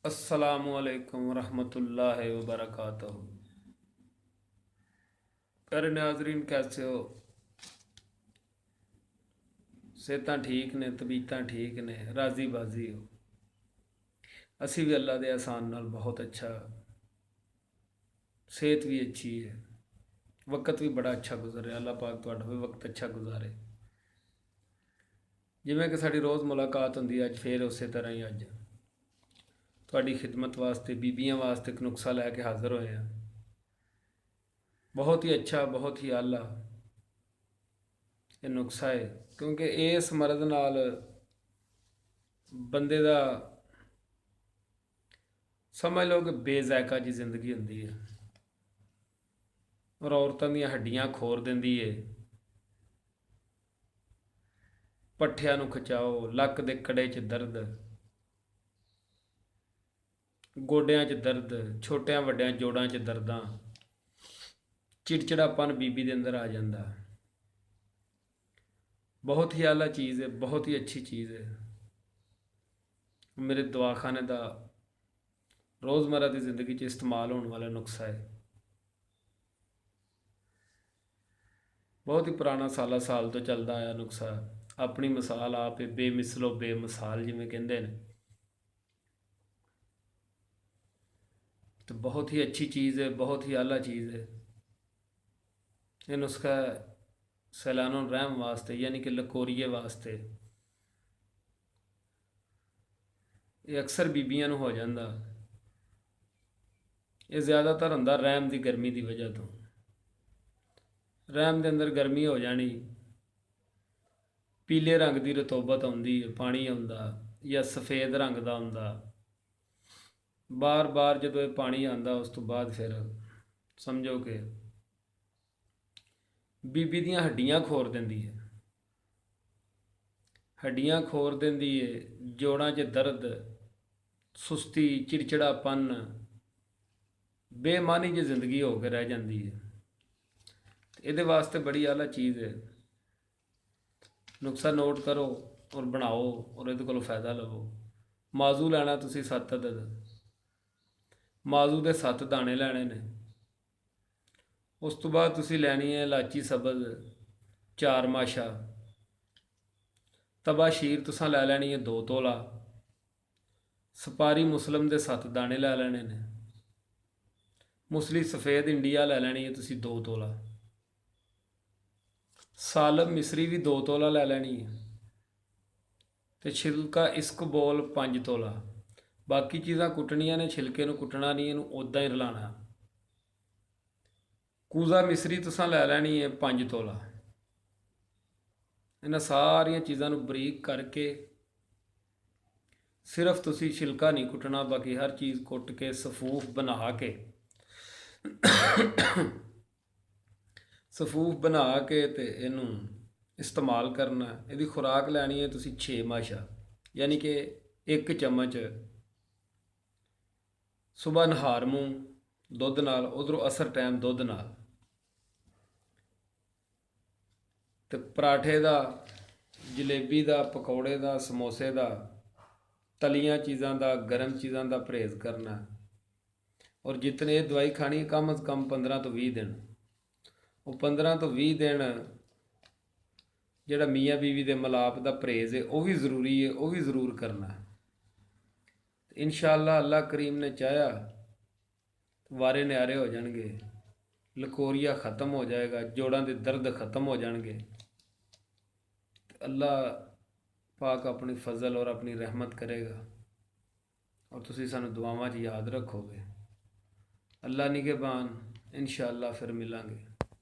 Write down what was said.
अस्सलामुअलैकुम रहमतुल्लाहि व बरकातहू। प्यारे नाजरीन, कैसे हो? सेहतां ठीक ने, तबीयतां ठीक ने, राजी बाजी हो? असी भी अल्लाह के एहसान नाल बहुत अच्छा, सेहत भी अच्छी है, वक्त भी बड़ा अच्छा गुजर रहा। अल्लाह पाक तुहाडा भी वक्त अच्छा गुजारे। जिवें कि साडी रोज़ मुलाकात होंदी है, अज फिर उस तरह ही अज तुहाडी खिदमत वास्ते, बीबियां वास्ते एक नुस्खा लैके हाज़र होए हैं। बहुत ही अच्छा, बहुत ही आला ये नुस्खा है, क्योंकि इस मरद नाल बंदे दा समझ लो कि बेजायका जी जिंदगी होंदी है और औरतों दी हड्डियां खोर देंदी है। पट्ठियां नूं खिचाओ, लक दे कड़े च दर्द, गोडियां च दर्द, छोटियां वड्डियां जोड़ां च दर्दां, चिड़चिड़ापन बीबी दे अंदर आ जाता। बहुत ही आला चीज़ है, बहुत ही अच्छी चीज़ है। मेरे दवाखाने का रोज़मर्रा की ज़िंदगी च इस्तेमाल होने वाला नुस्खा है। बहुत ही पुराना, साल तो चलता आया नुस्खा। अपनी मिसाल आप बेमिसलो बेमिसाल जिमें कहते हैं, तो बहुत ही अच्छी चीज़ है, बहुत ही आला चीज़ है। ये नुस्खा सैलानो रहम वास्ते, यानी कि लकोरीए वास्ते। ये अक्सर बीबियां नूं हो जाता। ये ज़्यादातर होंदा रहम की गर्मी की वजह तो। रहम के अंदर गर्मी हो जानी, पीले रंग की रतोबत आती है, पानी आता या सफ़ेद रंग का आता। बार बार जो ये पानी आता, उस तो बाद फिर समझो कि बीबी दियाँ हड्डियां खोर देंदी है। हड्डियां खोर देंदी है, जोड़ां च दर्द, सुस्ती, चिड़चिड़ापन, बेमानी जी जिंदगी होकर रह जाती है। ये वास्ते बड़ी आला चीज़ है। नुस्खा नोट करो और बनाओ और ये फ़ायदा लवो। माजू लैना तुसी 7 अदद, माजू के 7 दाने लैने ने। उस तो बाद तुसी लैनी है इलाची सब्ज़ 4 माशा, तबा शीर तुसां लै लैनी है 2 तोला, सपारी मुसलम के 7 दाने लै लैने ने, मुसली सफ़ेद इंडिया लै लैनी है तुसी 2 तोला, सालम मिसरी भी 2 तोला लै लैनी है, तो छिलका इसकबोल 5 तोला। बाकी चीज़ां कुटनियां ने, छिलके नूं कुटना नहीं, इनू उदा ही रलाना। कूजा मिसरी तुसां लै लैनी है 5 तोला। इन्हां सारिया चीज़ों को बरीक करके, सिर्फ तुसी छिलका नहीं कुटना, बाकी हर चीज़ कुट के सफूफ बना के सफूफ बना के ते इनू इस्तेमाल करना। यदी खुराक लैनी है तुसी 6 माशा, यानी कि 1 चम्मच सुबह नहार मूँह दुध नाल, उधरों असर टाइम दुध नाल, ते पराठे का, जलेबी का, पकौड़े का, समोसे का, तलियां चीज़ों का, गर्म चीज़ों का परहेज़ करना। और जितने दवाई खानी कम अज़ कम 15 तो 20 दिन, वो 15 तो 20 दिन जोड़ा मियाँ बीवी के मिलाप का परहेज़ है वह भी जरूरी है, वह भी जरूर करना। इंशाअल्लाह अल्लाह करीम ने चाहा वारे न्यारे हो जाएंगे, लकोरिया ख़त्म हो जाएगा, जोड़ों के दर्द ख़त्म हो जाएंगे। अल्लाह पाक अपनी फजल और अपनी रहमत करेगा और तुसी सानू दुआवां च याद रखोगे। अल्लाह निगहबान, इंशाअल्लाह फिर मिलांगे।